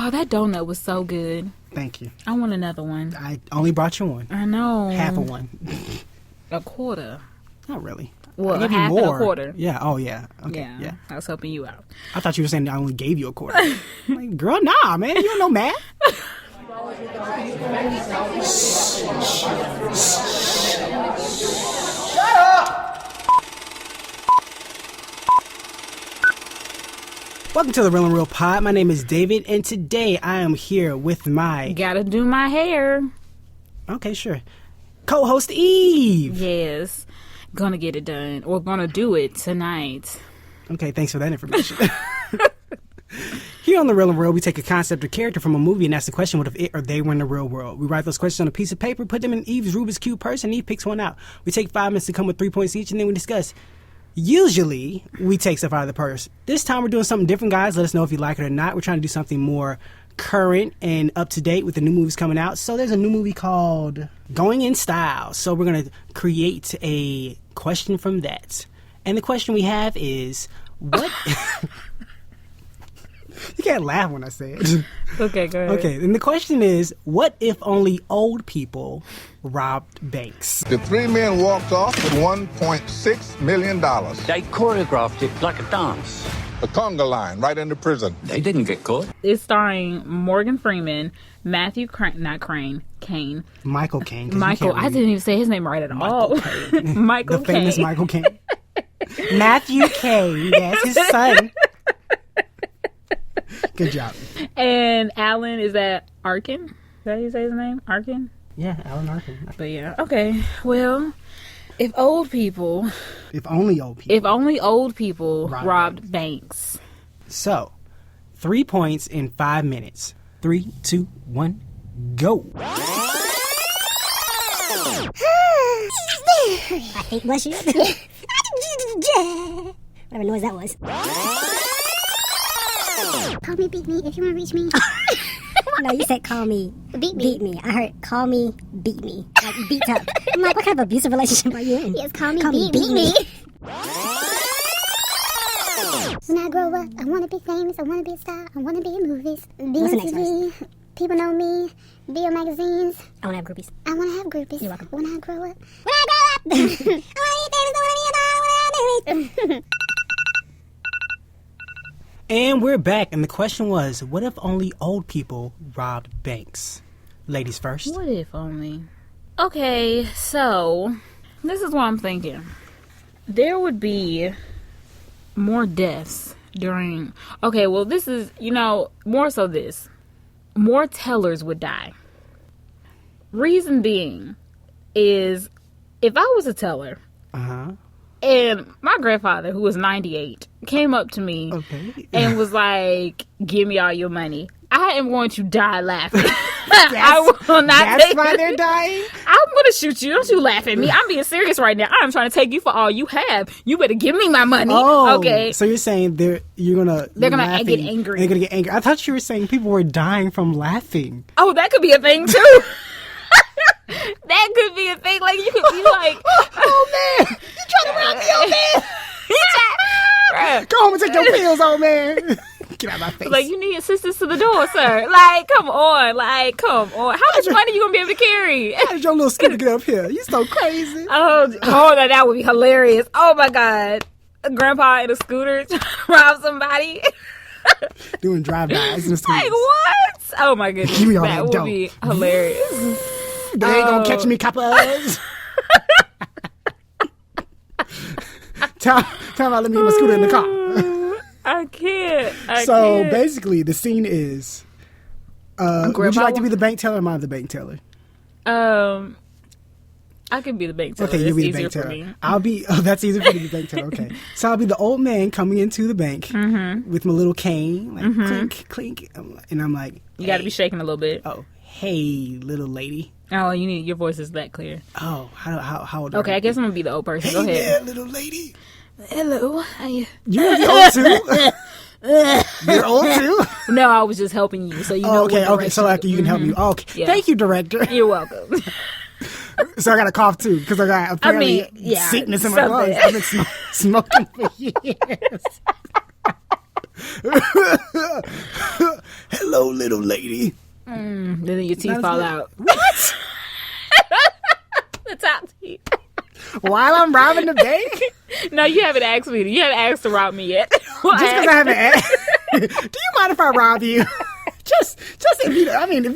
Oh, that donut was so good. Thank you. I want another one. I only brought you one. I know. Half of one. A quarter. Not really. Well, I gave half you more. and a quarter. Yeah. Oh, yeah. Okay. Yeah. I was helping you out. I thought you were saying I only gave you a quarter. I'm like, girl, nah, man. You don't know math. Shut up! Welcome to the Real and Real Pod. My name is David, and today I am here with my... Gotta do my hair. Okay, sure. Co-host Eve. Yes. Gonna get it done. Or gonna do it tonight. Okay, thanks for that information. Here on The Real and Real, we take a concept or character from a movie and ask the question, what if it or they were in the real world? We write those questions on a piece of paper, put them in Eve's Rubik's Cube purse, and Eve picks one out. We take 5 minutes to come with 3 points each, and then we discuss. Usually, we take stuff out of the purse. This time, we're doing something different, guys. Let us know if you like it or not. We're trying to do something more current and up-to-date with the new movies coming out. So there's a new movie called Going in Style. So we're going to create a question from that. And the question we have is, what... You can't laugh when I say it. Okay, go ahead. Okay, and the question is, what if only old people robbed banks? The 3 men walked off with $1.6 million. They choreographed it like a dance. The conga line right into prison. They didn't get caught. It's starring Morgan Freeman, Matthew Kane. Michael Caine. 'cause you Michael, can't I read. didn't even say his name right at all. Michael The famous Caine. Michael Caine. Matthew Caine, yes, his son. Good job. And Alan, is that Arkin? Is that how you say his name? Arkin? Yeah, Alan Arkin. But yeah, okay. Well, if only old people robbed banks. So, 3 points in 5 minutes. 3, 2, 1, go. I think, bless you. Whatever noise that was. Call me, beat me if you want to reach me. No, you said call me, Beat me. beat me. I heard call me, beat me. Like beat up. I'm like, what kind of abusive relationship are you in? Yes, call me, beat me. When I grow up, I want to be famous. I want to be a star. I want to be in movies. Be What's the on next TV. People know me. Be on magazines. I want to have groupies. I want to have groupies. You're welcome. When I grow up. I want to be famous. I want to be a star. And we're back, and the question was, what if only old people robbed banks? Ladies first. What if only? Okay, so this is what I'm thinking. There would be more deaths during... Okay, well, this is, more so this. More tellers would die. Reason being is, if I was a teller... Uh-huh. And my grandfather, who was 98, came up to me and was like, give me all your money. I am going to die laughing. I will not That's why they're dying? I'm going to shoot you. Don't you laugh at me. I'm being serious right now. I'm trying to take you for all you have. You better give me my money. Oh, okay. So you're saying they're going to get angry. They're going to get angry. I thought you were saying people were dying from laughing. Oh, that could be a thing, too. That could be a thing. Like, you could be like... Oh, man. You trying to rob me, old man? Go home and take your pills, old man. Get out of my face. Like, you need assistance to the door, sir. Like, come on. How much money you going to be able to carry? How did your little scooter get up here? You so crazy. That would be hilarious. Oh, my God. Grandpa in a scooter trying to rob somebody. Doing drive-bys in the streets. Like, what? Oh, my goodness. Give me all that that would dope. be hilarious. They ain't gonna catch me, coppers. Tell about let me get my scooter in the car. I can't. Basically, the scene is: would you like to be the bank teller, or am I the bank teller? I can be the bank teller. Okay, you'll be the bank for teller. me. I'll be. Oh, that's easy for me to be the bank teller. Okay, so I'll be the old man coming into the bank with my little cane, like clink, clink, and I'm like, You got to be shaking a little bit. oh, hey, little lady. Oh, your voice is that clear. Oh, how old? Okay, I guess I'm gonna be the old person. Hey Go ahead. there, little lady. Hello. You're old too. You're old too. No, I was just helping you, so you know. Okay. So after you can help me. Okay, Yeah. Thank you, director. You're welcome. So I got a cough too because I got apparently sickness in my lungs. I've been smoking for years. Hello, little lady. Then your teeth Not as fall good. out. What? The top teeth. While I'm robbing the bank? No, you haven't asked me. You haven't asked to rob me yet. Just because I haven't asked. Do you mind if I rob you? just if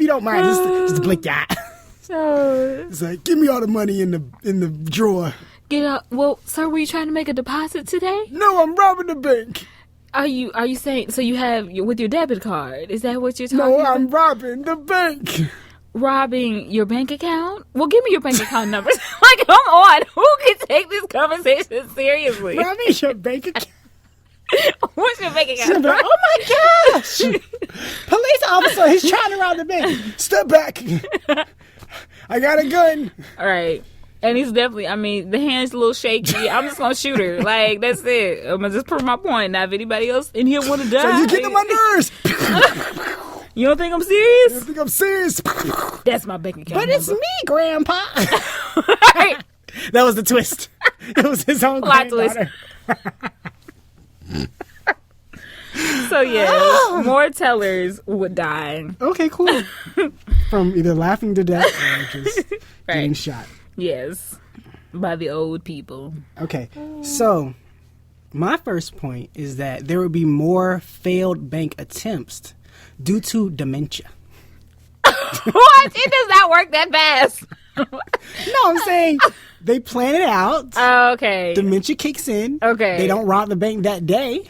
you don't mind, just blink your eye. So, It's like, give me all the money in the drawer. get up. Well, sir, were you trying to make a deposit today? No, I'm robbing the bank. Are you saying so? You have with your debit card? Is that what you're talking No, about? I'm robbing the bank. Robbing your bank account? Well, give me your bank account numbers. Like, come on. Who can take this conversation seriously? Robbing your bank account. What's your bank She'll account? be like, oh my gosh! Police officer, he's trying to rob the bank. Step back. I got a gun. All right. And he's definitely, I mean, the hand's a little shaky. I'm just going to shoot her. Like, that's it. I'm going to just prove my point. Now, if anybody else in here want to die. So you get on my nerves. You don't think I'm I serious? think I'm serious. That's my bank account But it's number. me, Grandpa. Right. That was the twist. It was his own Plot twist. granddaughter. So, yeah, Ah. more tellers would die. Okay, cool. From either laughing to death or just getting Right. shot. Yes. By the old people. Okay, so my first point is that there would be more failed bank attempts due to dementia. What? It does not work that fast. No, I'm saying they plan it out. Okay. Dementia kicks in. Okay. They don't rob the bank that day.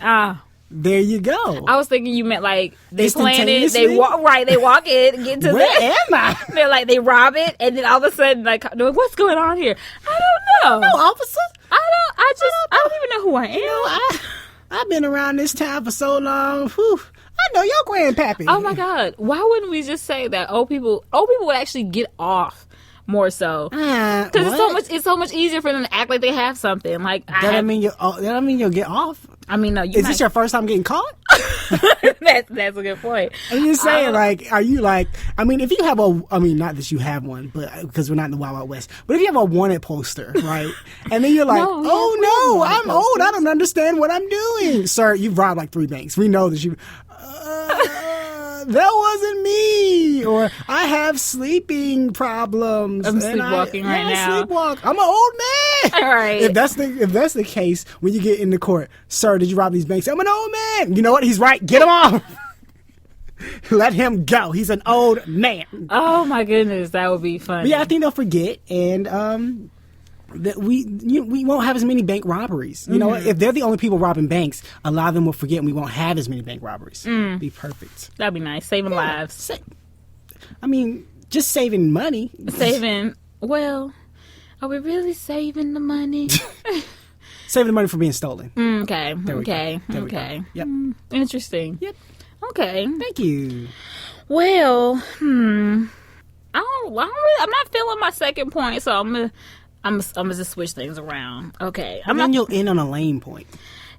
There you go. I was thinking you meant like they plan it, they Instantaneously? walk in, get to Where the. am I? They're like they rob it, and then all of a sudden, like, what's going on here? I don't know. No, officer. I don't even know who I am. You know, I've been around this town for so long. Whew. I know your grandpappy. Oh my God! Why wouldn't we just say that old people would actually get off more so? Because it's so much easier for them to act like they have something. Like That don't mean you'll get off. I mean, no. Is this your first time getting caught? That's a good point. And you're saying, like, are you like, I mean, if you have not that you have one, but because we're not in the Wild Wild West, but if you have a wanted poster, right? And then you're like, No, oh we have no, I'm old. I don't understand what I'm doing. Sir, you've robbed like 3 banks. We know that you, that wasn't me. Or I have sleeping problems. I'm and sleepwalking right now. Sleepwalk. I'm an old man. All right. If that's the case, when you get into court, sir, did you rob these banks? I'm an old man. You know what? He's right. Get him off. Let him go. He's an old man. Oh my goodness, that would be funny. But yeah, I think they'll forget, and that we won't have as many bank robberies. You know, if they're the only people robbing banks, a lot of them will forget, and we won't have as many bank robberies. Be perfect. That'd be nice, saving lives. I mean, just saving money. Saving. Well, are we really saving the money? Saving the money from being stolen. Okay. we go. Okay. There we go. Okay. Yep. Interesting. Yep. Okay. Thank you. Well, I'm not feeling my second point, so I'm gonna just switch things around. Okay. And then you'll end on a lame point.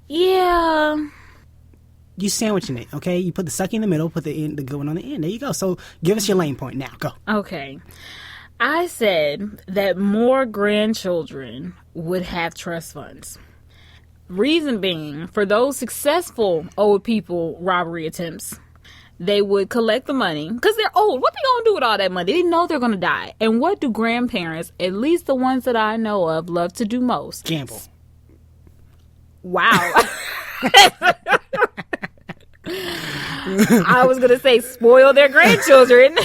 Yeah. You sandwiching it, okay? You put the sucky in the middle, put the good one on the end. There you go. So give us your lame point now. Go. Okay. I said that more grandchildren would have trust funds. Reason being, for those successful old people robbery attempts, they would collect the money because they're old. What they gonna do with all that money? They know they're gonna die. And what do grandparents, at least the ones that I know of, love to do most? Gamble. Wow. I was gonna say spoil their grandchildren.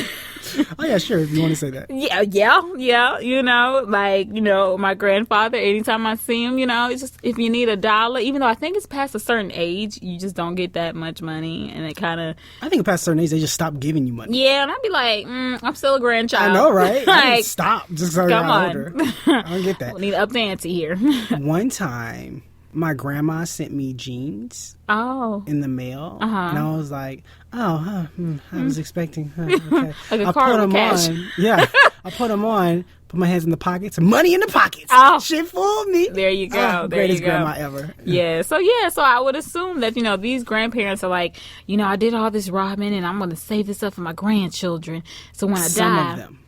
Oh yeah, sure. If you want to say that. Yeah. You know, my grandfather. Anytime I see him, it's just if you need $1, even though I think it's past a certain age, you just don't get that much money, and it kind of. I think past a certain age, they just stop giving you money. Yeah, and I'd be like, I'm still a grandchild. I know, right? I Like, didn't stop just because come I'm on. older. I don't get that. we need to up the ante here. One time, my grandma sent me jeans Oh, in the mail, and I was like, I was expecting. Okay. Like a I card put with them cash. on. Yeah, I put them on. Put my hands in the pockets. Money in the pockets. Oh. Shit fooled me. There you go. There Greatest you go. grandma ever. Yeah. So I would assume that these grandparents are like, I did all this robbing, and I'm gonna save this up for my grandchildren. So when I Some die, of them.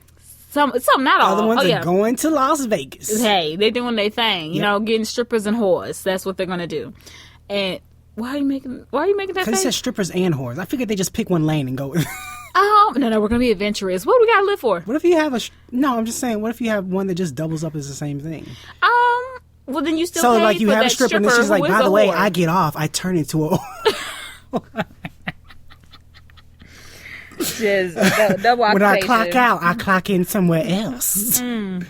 some not all. Other ones oh, are going to Las Vegas. Hey, they're doing their thing. Getting strippers and whores. That's what they're gonna do. And Why are you making that Because he face? said strippers and whores. I figured they just pick one lane and go with it. Oh, no, we're going to be adventurous. What do we got to live for? What if you have No, I'm just saying, what if you have one that just doubles up as the same thing? Well, then you still So, pay like, you for have a that stripper and then stripper she's like, who is by a the way, whore. I get off, I turn into a Just double When I occupation. clock out, I clock in somewhere else. I'm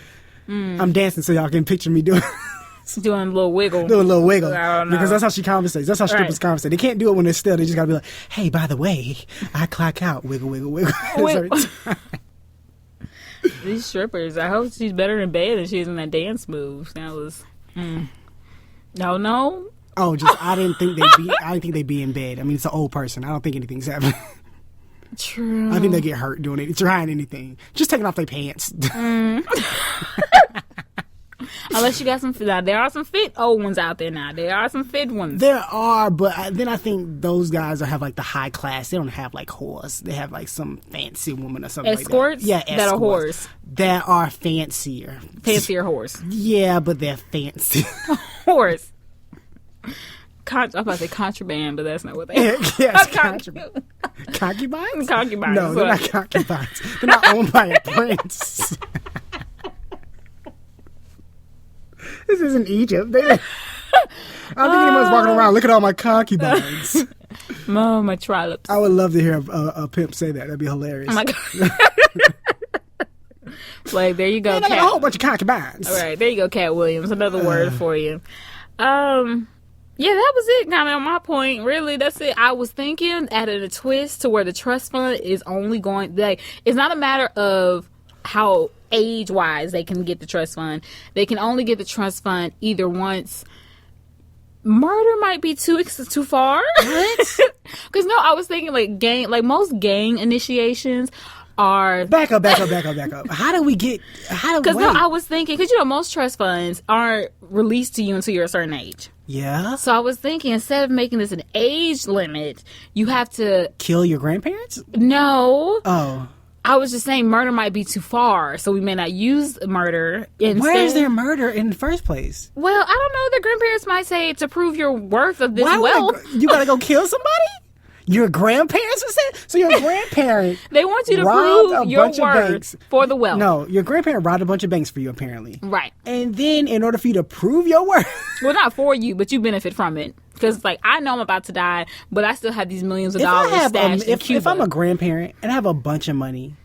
dancing so y'all can picture me doing Doing a little wiggle. a little wiggle. I don't know. Because that's how she conversates. That's how strippers Right. conversate. They can't do it when they're still. They just got to be like, hey, by the way, I clock out. Wiggle, wiggle, wiggle. Wait. These strippers, I hope she's better in bed than she is in that dance move. That was... No. Oh, I didn't think they'd be in bed. I mean, it's an old person. I don't think anything's happening. True. I think they get hurt doing it, trying anything. Just taking off their pants. Unless you got some... Now, there are some fit old ones out there now. There are some fit ones. There are, but then I think those guys have like the high class. They don't have like whores. They have like some fancy woman or something Escorts? like that. Yeah, That are escorts. whores. That are fancier. Fancier horse. Yeah, but they're fancy. Horse. I'm about to say contraband, but that's not what they are. Yes, contraband. Concubines? Concubines. No, they're not concubines. They're not owned by a prince. This isn't Egypt. I don't think anyone's walking around. Look at all my concubines. Oh, my trollops. I would love to hear a pimp say that. That'd be hilarious. Oh, my God. Like, there you go, Man, I got a Cat. whole bunch of concubines. All right, there you go, Cat Williams. Another word for you. Yeah, that was it. Kind of on my point. Really, that's it. I was thinking, added a twist to where the trust fund is only going. Like, it's not a matter of how age-wise they can get the trust fund. They can only get the trust fund either once. Murder might be too far. What? Because no, I was thinking like most gang initiations are. Back up. How do we Because no, I was thinking, because most trust funds aren't released to you until you're a certain age. Yeah. So I was thinking, instead of making this an age limit, you have to... Kill your grandparents? No. Oh. I was just saying murder might be too far, so we may not use murder. Instead, Where is there murder in the first place? Well, I don't know. The grandparents might say to prove your worth of this Why would wealth. you gotta go kill somebody? Your grandparents would say? So your grandparent They want you to robbed prove a your bunch of worth banks. for the wealth. No, your grandparent robbed a bunch of banks for you, apparently. Right. And then, in order for you to prove your worth... Well, not for you, but you benefit from it. Because it's like, I know I'm about to die, but I still have these millions of dollars stashed in Cuba. If I'm a grandparent and I have a bunch of money,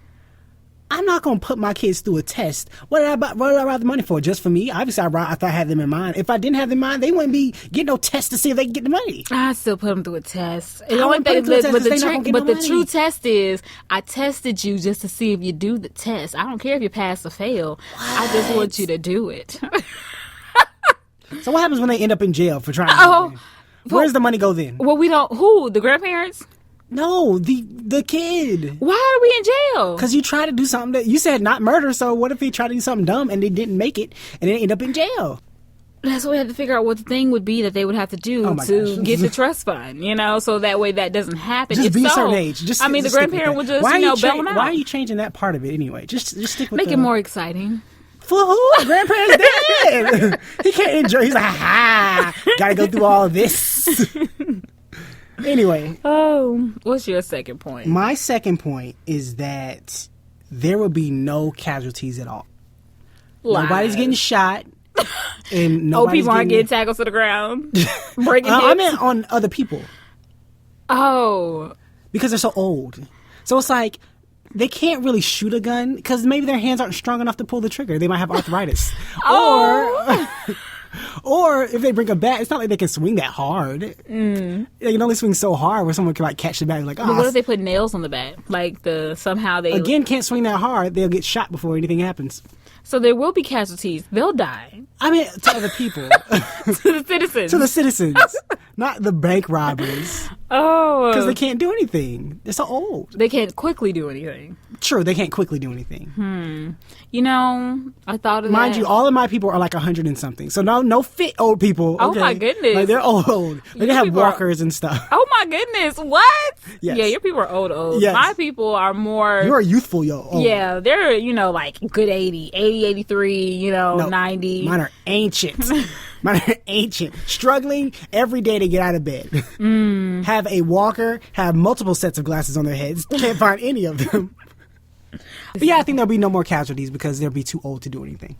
I'm not going to put my kids through a test. What did I rob the money for? Just for me? Obviously, I thought I had them in mind. If I didn't have them in mind, they wouldn't be getting no test to see if they can get the money. I still put them through a test. I wouldn't put them through a test 'cause they not gonna get no the money. true test is, I tested you just to see if you do the test. I don't care if you pass or fail. I just want you to do it. So what happens when they end up in jail for trying to... Oh, Where's the money go then? well, we don't. Who? The grandparents? No, the kid. Why are we in jail? Because you tried to do something that... You said not murder, so what if he tried to do something dumb and they didn't make it and they end up in jail? That's what we had to figure out what the thing would be that they would have to do Oh my to gosh. get the trust fund, so that way that doesn't happen. Just If be a so, certain age. Just the stick with grandparent that. would just, Why are you bail them out. Why are you changing that part of it anyway? Just stick with Make it more exciting. For who? Grandparents dead. He can't enjoy. He's like, ha! Gotta go through all of this. Anyway, Oh, what's your second point? my second point is that there will be no casualties at all. Nobody's Lies. getting shot. And Oh, nobody's people aren't getting tackled to the ground, breaking hips. I meant on other people Oh, because they're so old. So it's like they can't really shoot a gun because maybe their hands aren't strong enough to pull the trigger. They might have arthritis. Or if they bring a bat, it's not like they can swing that hard. They can only swing so hard where someone can catch the bat and but what if they put nails on the bat? Like somehow they again can't swing that hard. They'll get shot before anything happens. So there will be casualties. They'll die. I mean, to other people, To the citizens. to the citizens, not the bank robbers, oh, because they can't do anything. They're so old. they can't quickly do anything. True, they can't quickly do anything. I thought of Mind that. you, all of my people are like 100 and something. So no fit old people. Oh, okay? my goodness. Like they're old. They Your have people are- walkers and stuff. Oh my goodness! What? Yes. Yeah, your people are old. Yes. My people are more. You are youthful, yo. Old. Yeah, they're like good 80 80, 83, No, 90. Mine are ancient. Mine are ancient. Struggling every day to get out of bed. Have a walker, have multiple sets of glasses on their heads. Can't find any of them. But yeah, I think there'll be no more casualties because they'll be too old to do anything.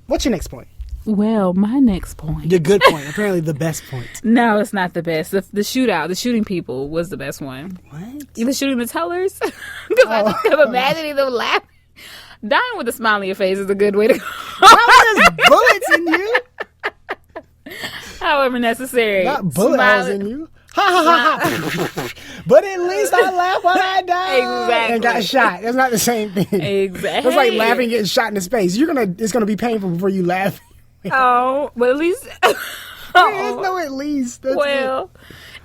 What's your next point? Well, my next point. The good point. Apparently the best point. No, it's not the best. The shootout, the shooting people was the best one. What? Even shooting the tellers. Because I just kept imagining them laughing. Dying with a smile on your face is a good way to go. Why there's bullets in you? However necessary. Not bullet holes in you. Ha ha ha ha. But at least I laughed while I died. Exactly. And got shot. That's not the same thing. Exactly. It's like laughing and getting shot in the face. It's gonna be painful before you laugh. Oh, but at least. There's no at least. That's Well,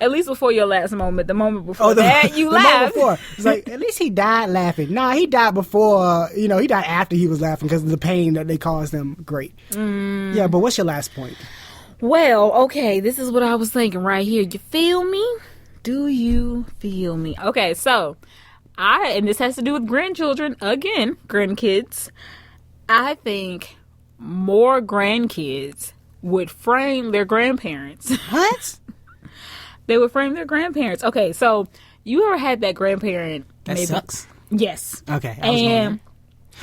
at least before your last moment, the moment before Oh, that, you the moment laughed. before. It's like, at least he died laughing. Nah, he died before, he died after he was laughing because of the pain that they caused him. Great. Yeah, but what's your last point? Well, okay, this is what I was thinking right here. You feel me? Do you feel me? Okay, so and this has to do with grandchildren, again, grandkids. I think more grandkids would frame their grandparents. What? They would frame their grandparents. Okay, so you ever had that grandparent? That sucks. Yes. Okay. I was And wondering.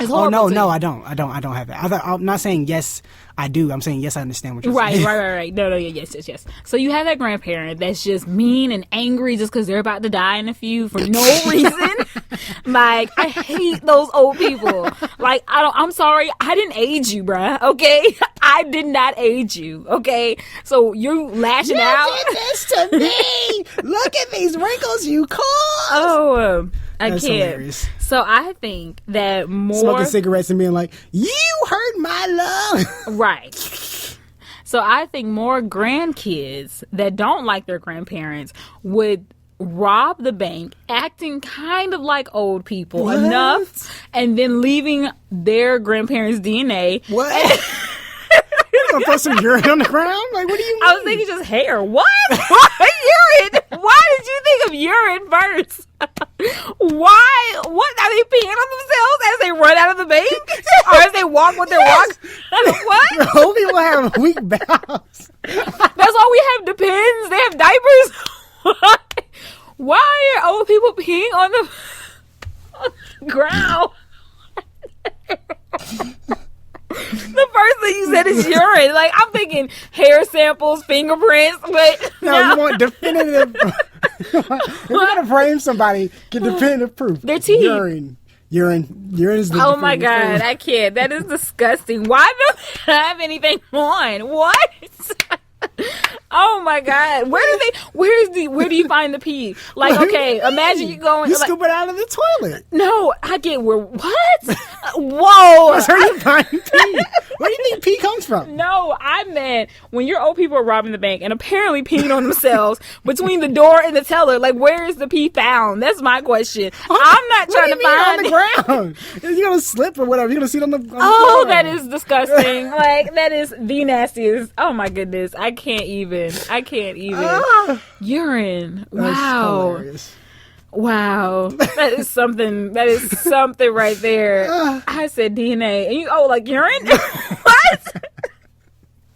it's Oh, horrible no, to- I don't have that. I'm not saying yes, I do. I'm saying yes, I understand what you're Right, saying. right. No, yes. So you have that grandparent that's just mean and angry just because they're about to die in a few for no reason. Like, I hate those old people. Like, I'm sorry, I didn't age you, bruh. Okay, I did not age you. Okay, so you lashing out. You did this to me. Look at these wrinkles you caused. Oh, I That's can't. hilarious. So I think that more Smoking cigarettes and being like, you hurt my lung. right. So I think more grandkids that don't like their grandparents would rob the bank, acting kind of like old people What? enough, and then leaving their grandparents' DNA. What? You're gonna put some urine on the ground? Like, what do you mean? I was thinking just hair. What? Urine? Why did you think of urine first? Why? What? Are they peeing on themselves as they run out of the bank? Or as they walk with their walk? What? Old people have weak bowels. That's why we have Depends. They have diapers. Why are old people peeing on the ground? The first thing you said is urine. Like, I'm thinking hair samples, fingerprints, but No, you want definitive. If you're gonna frame somebody, get definitive proof. Their teeth. Urine is the. Oh my definitive God, proof. I can't. That is disgusting. Why don't they have anything on? What? Oh my God. Where do you find the pee? Like, okay, imagine you going You like, scoop it out of the toilet. no, I get what? Whoa. That's where you find pee. Where do you think pee comes from? No, I meant when your old people are robbing the bank and apparently peeing on themselves between the door and the teller. Like, where is the pee found? That's my question. I'm not What trying do to you mean find on the ground. You're gonna slip or whatever. You're gonna see it on the. Oh, floor. that is disgusting. Like, that is the nastiest. Oh my goodness. I can't even. Ah, Urine. that's Wow. hilarious. Wow. That is something right there. I said DNA. And you, like urine? What?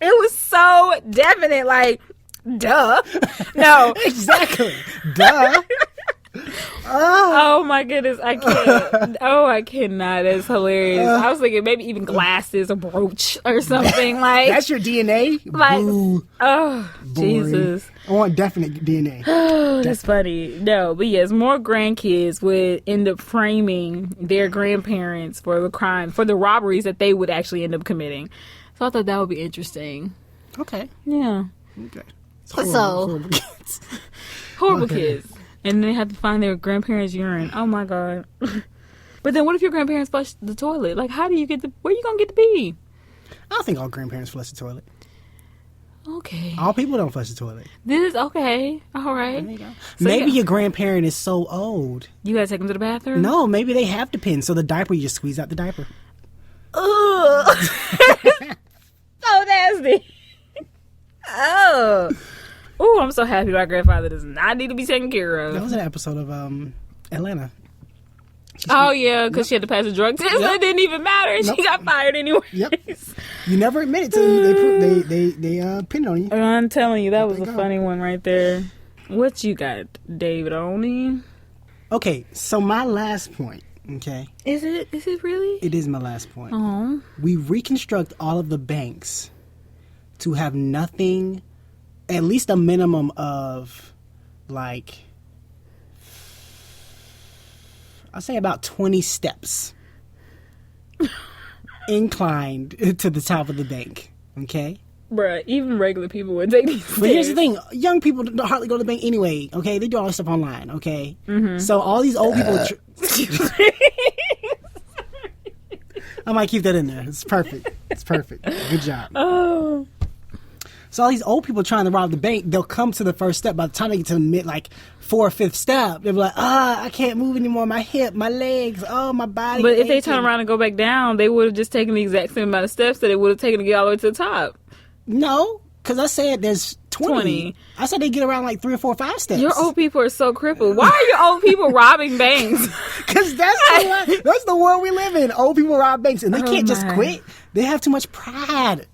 It was so definite. Like, duh. No. Exactly. Duh. Oh my goodness, I can't. Oh, I cannot. That's hilarious. I was thinking maybe even glasses, a brooch, or something like. That's your DNA. Like, Boo. oh, Boring. Jesus. I want definite DNA. Oh, that's funny. No, but yes, more grandkids would end up framing their grandparents for the crime, for the robberies that they would actually end up committing. So I thought that would be interesting. Okay. Yeah. Okay. It's So- horrible kids. Horrible Okay. kids. And then they have to find their grandparents' urine. Oh my God. But then what if your grandparents flush the toilet? Like, how do you where you gonna get the pee? I don't think all grandparents flush the toilet. Okay. All people don't flush the toilet. This is okay. All right. There you go. So Maybe yeah. your grandparent is so old. You gotta take them to the bathroom? No, maybe they have Depends. So the diaper, you just squeeze out the diaper. Ugh. So nasty. Oh. Ooh, I'm so happy my grandfather does not need to be taken care That of. was an episode of Atlanta. Oh, yeah, because she had to pass a drug test. Yep. It didn't even matter. Nope. She got fired anyway. Yep. You never admit it till they pin it on you. I'm telling you, that was a go. funny one right there. What you got, David Oni? Okay, so my last point, okay? Is it really? It is my last point. Oh. We reconstruct all of the banks to have nothing, at least a minimum of, like, I'll say about 20 steps inclined to the top of the bank, okay? Bruh, even regular people would take these But here's the stairs. thing, young people don't hardly go to the bank anyway, okay? They do all this stuff online, okay? So all these old people... I might keep that in there. It's perfect. It's perfect. Good job. Oh. So all these old people trying to rob the bank, they'll come to the first step. By the time they get to the mid, like, 4th or 5th step, they'll be like, I can't move anymore. My hip, my legs, my body. But if they aching." turn around and go back down, they would have just taken the exact same amount of steps that it would have taken to get all the way to the top. No, because I said there's 20. I said they get around like 3 or 4 or 5 steps. Your old people are so crippled. Why are your old people robbing banks? Because that's the world we live in. Old people rob banks, and they can't just my. quit. They have too much pride.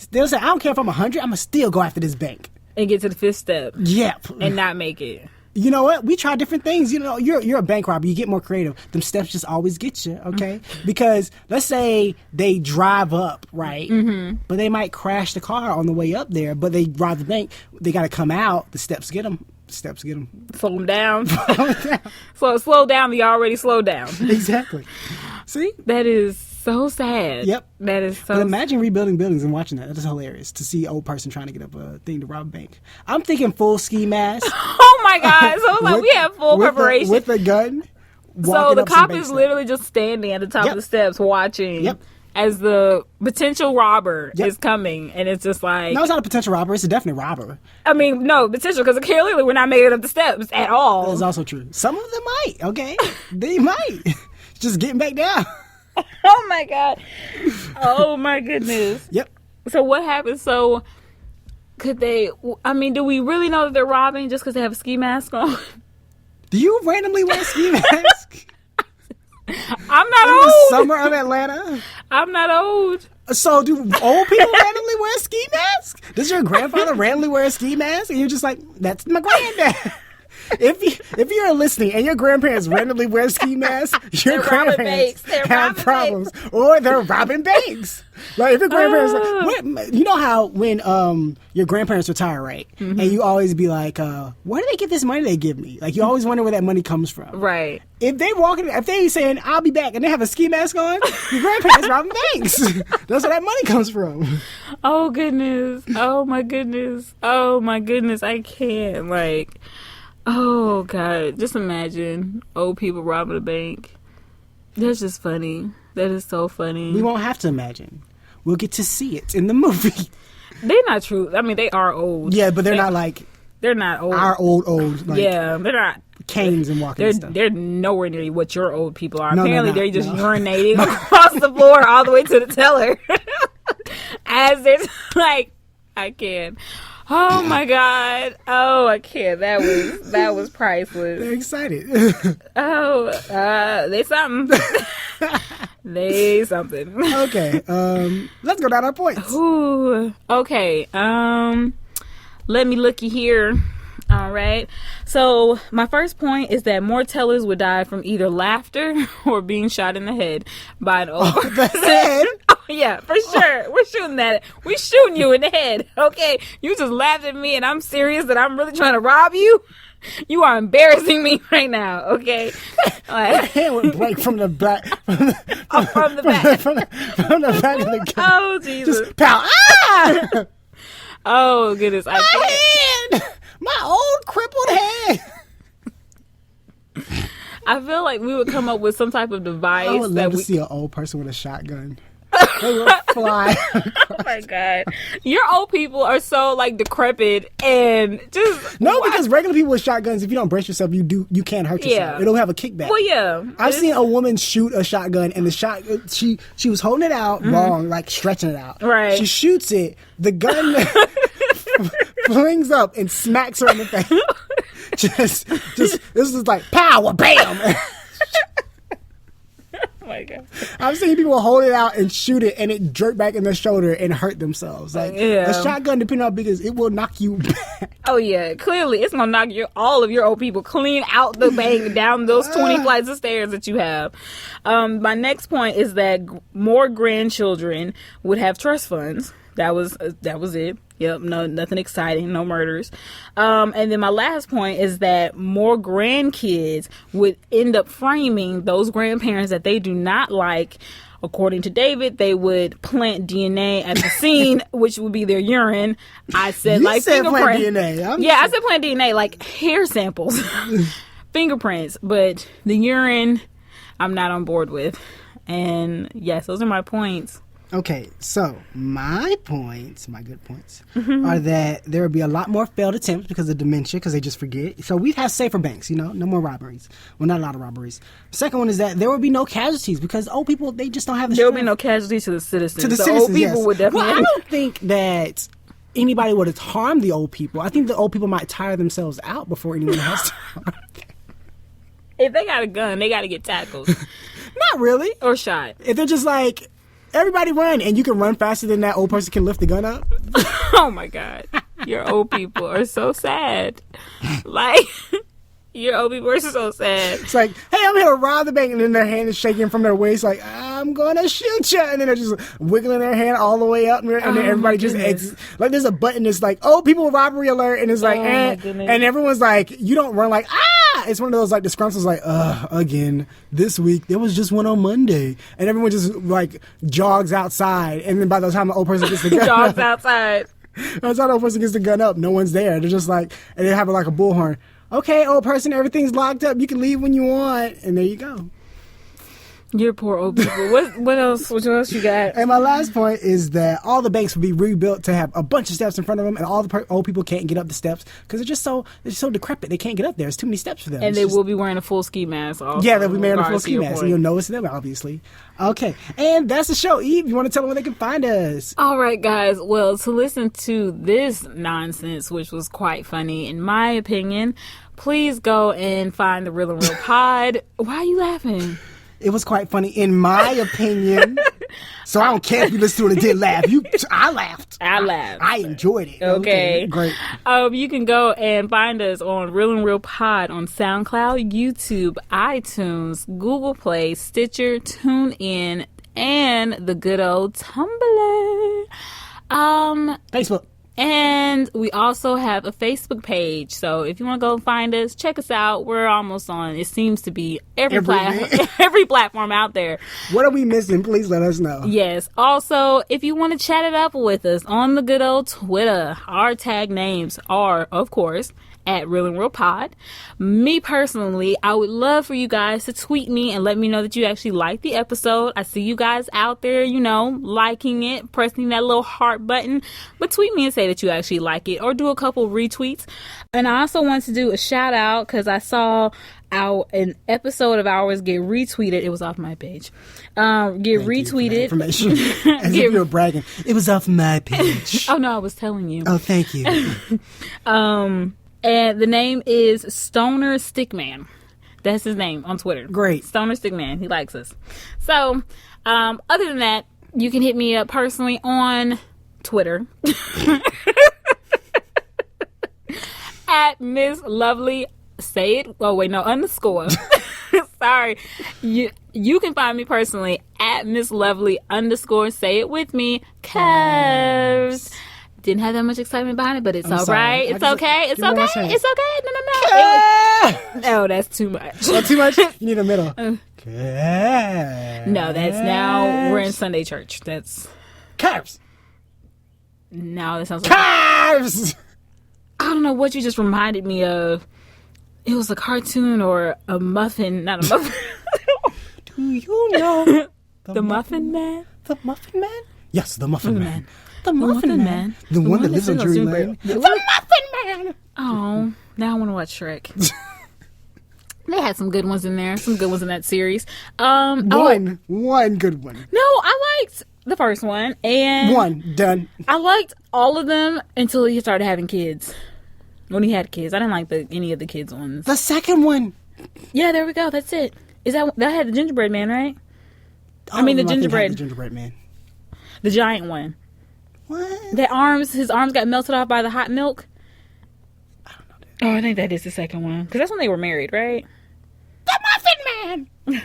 They'll say, I don't care if I'm 100, I'm going to still go after this bank. And get to the 5th step Yep. and not make it. You know what? We try different things. You know, you're a bank robber. You get more creative. Them steps just always get you, okay? Because let's say they drive up, right? Mm-hmm. But they might crash the car on the way up there. But they rob the bank. They got to come out. The steps get them. Steps get them. Slow them down. Slow down the already slowed down. Exactly. See? That is so sad. Yep. That is so But imagine rebuilding buildings and watching that. That is hilarious to see an old person trying to get up a thing to rob a bank. I'm thinking full ski mask. Oh my God. So like we have full preparation. With a gun. So the up some cop bank is steps. literally just standing at the top Yep. of the steps watching Yep. as the potential robber Yep. is coming. And it's just like, No, it's not a potential robber. It's a definite robber. I mean, no, potential, because clearly we're not making it up the steps at all. That's also true. Some of them might, okay? They might. Just getting back down. Oh my God. Oh my goodness. Yep. So what happens? So could they, I mean, do we really know that they're robbing just because they have a ski mask on? Do you randomly wear a ski mask I'm not in the old. summer of Atlanta? I'm not old. So do old people randomly wear a ski mask? Does your grandfather randomly wear a ski mask? And you're just like, that's my granddad. If you're listening and your grandparents randomly wear ski masks, your They're robbing grandparents banks. They're have robbing problems, or they're robbing banks. Like if your grandparents, you know how when your grandparents retire, right? Mm-hmm. And you always be like, where do they get this money they give me? Like you always wonder where that money comes from. Right. If they saying I'll be back and they have a ski mask on, your grandparents robbing banks. That's where that money comes from. Oh goodness. Oh my goodness. Oh my goodness. I can't. Like, oh God. Just imagine old people robbing a bank. That's just funny. That is so funny. We won't have to imagine. We'll get to see it in the movie. They're not true. I mean, they are old. Yeah, but they're not like They're not old. our old, like yeah, they're not. canes and walking and stuff. They're nowhere near what your old people are. No, Apparently, they're they're not. just No. urinating across the floor all the way to the teller. As they're like, I can't. Oh my God. Oh, I can't. That was priceless. They're excited. Oh, they something. They something. Okay, let's go down our points. Ooh. Okay. Let me looky here. All right. So my first point is that more tellers would die from either laughter or being shot in the head by an old The head. Oh, yeah, for sure. We're shooting that. We're shooting you in the head. Okay. You just laughed at me and I'm serious that I'm really trying to rob you. You are embarrassing me right now. Okay. Like, Hand would break from the back. From from the back. from the back of the gun. Oh, Jesus. Just pow. Ah! Oh, goodness. I My can't. hand. My old crippled hand. I feel like we would come up with some type of device I would that love to we. see an old person with a shotgun. They would fly. Oh my God, your old people are so like decrepit and just No, because regular people with shotguns, if you don't brace yourself, you can't hurt yourself. Yeah. It'll have a kickback. Well, yeah, I've seen a woman shoot a shotgun, and the shot she was holding it out long, like stretching it out. Right. She shoots it. The gun flings up and smacks her in the face. Just this is like power, bam. my God. I've seen people hold it out and shoot it, and it jerk back in their shoulder and hurt themselves. Like a shotgun, depending on how big it is, it will knock you back. Oh yeah, clearly it's gonna knock all of your old people clean out the bank down those 20 flights of stairs that you have. My next point is that more grandchildren would have trust funds. That was it. Yep, no, nothing exciting, no murders. And then my last point is that more grandkids would end up framing those grandparents that they do not like. According to David, they would plant DNA at the scene, which would be their urine. I said, You said plant fingerprint. DNA. I said plant DNA, like hair samples, fingerprints. But the urine, I'm not on board with. And yes, those are my points. Okay, so my good points, are that there would be a lot more failed attempts because of dementia, because they just forget. So we'd have safer banks, no more robberies. Well, not a lot of robberies. Second one is that there would be no casualties because old people, they just don't have the There would strength. be no casualties to the citizens. To the So citizens, old people yes. would definitely. Well, I don't think that anybody would harm the old people. I think the old people might tire themselves out before anyone has to harm them. If they got a gun, they got to get tackled Not really. or shot. If they're just like, everybody run, and you can run faster than that old person can lift the gun up. Oh my God, your old people are so sad. Like your old people are so sad. It's like, hey, I'm here to rob the bank, and then their hand is shaking from their waist, like, I'm gonna shoot you, and then they're just wiggling their hand all the way up, and then everybody just exits. Like, there's a button that's like, oh, people robbery alert, and it's like, my goodness. and everyone's like, you don't run like, ah! It's one of those like disgruntled, like, again, this week there was just one on Monday, and everyone just like jogs outside, and then by the time the old person gets the gun, Dogs outside. by the time the old person gets the gun up, no one's there. They're just like, and they have like a bullhorn. Okay, old person, everything's locked up. You can leave when you want, and there you go. Your poor old people. What else? What else you got? And my last point is that all the banks will be rebuilt to have a bunch of steps in front of them, and all the old people can't get up the steps because they're so decrepit. They can't get up there. It's too many steps for them. And It's they just- will be wearing a full ski mask. Also, Yeah, they'll be wearing a full regardless of ski your mask, point. and you'll notice them, obviously. Okay, and that's the show. Eve, you want to tell them where they can find us? All right, guys. Well, to listen to this nonsense, which was quite funny, in my opinion, please go and find the Real and Real Pod. Why are you laughing? It was quite funny, in my opinion. So I don't care if you listen to it and didn't laugh. I laughed. I laughed. I enjoyed it. Okay. Great. You can go and find us on Real and Real Pod on SoundCloud, YouTube, iTunes, Google Play, Stitcher, TuneIn, and the good old Tumblr. Facebook. And we also have a Facebook page. So if you want to go find us, check us out. We're almost on, it seems to be every platform out there. What are we missing? Please let us know. Yes. Also, if you want to chat it up with us on the good old Twitter, our tag names are, of course, at Real and Real Pod. Me personally, I would love for you guys to tweet me and let me know that you actually liked the episode. I see you guys out there, liking it, pressing that little heart button. But tweet me and say that you actually like it, or do a couple retweets. And I also want to do a shout out because I saw an episode of ours get retweeted. It was off my page. Retweeted. Information. As if you were bragging. It was off my page. Oh no, I was telling you. Oh, thank you. And the name is Stoner Stickman. That's his name on Twitter. Great. Stoner Stickman. He likes us. So, other than that, you can hit me up personally on Twitter at Miss Lovely. Say it. Oh wait, no, underscore. Sorry. You can find me personally at Miss Lovely _ say it with me. Cause didn't have that much excitement behind it, but it's all right. It's okay. It's okay. It's okay. No. Oh, that's too much. That's too much? You need a middle. No, that's now we're in Sunday church. That's Carbs. now that sounds like Carbs. I don't know what you just reminded me of. It was a cartoon or a muffin, not a muffin. Do you know The Muffin Man? the Muffin Man? Yes, the Muffin Man. The Muffin Man. The one that lives on Drury Lane. The Muffin Man. Oh, now I want to watch Shrek. They had some good ones in there. Some good ones in that series. One good one. No, I liked the first one. And One done. I liked all of them until he started having kids. When he had kids. I didn't like any of the kids ones. The second one. Yeah, there we go. That's it. Is that had the gingerbread man, right? I mean, the think had gingerbread. The gingerbread man. The giant one. What? His arms got melted off by the hot milk. I don't know that. Oh, I think that is the second one. Because that's when they were married, right? The Muffin Man!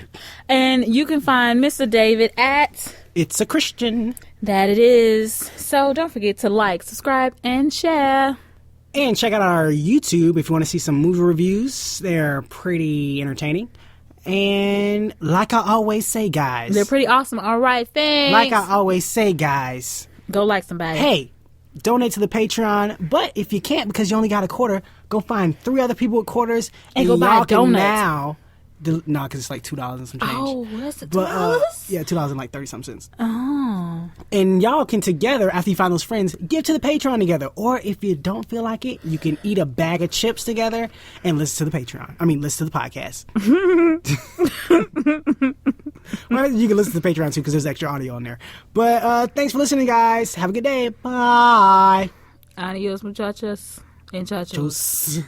And you can find Mr. David at... It's a Christian. That it is. So don't forget to like, subscribe, and share. And check out our YouTube if you want to see some movie reviews. They're pretty entertaining. And like I always say, guys. They're pretty awesome. All right, thanks. Like I always say, guys. Go like somebody. Hey, donate to the Patreon. But if you can't because you only got a quarter, go find 3 other people with quarters. And go buy y'all can donuts. now... No, because it's like $2 and some change. Oh, that's $2? Yeah, $2 and like 30-something cents. Oh. And y'all can together, after you find those friends, give to the Patreon together. Or if you don't feel like it, you can eat a bag of chips together and listen to the Patreon. I mean, listen to the podcast. Well, you can listen to the Patreon too because there's extra audio on there. But thanks for listening, guys. Have a good day. Bye. Adios, muchachos and chachos. Tschüss.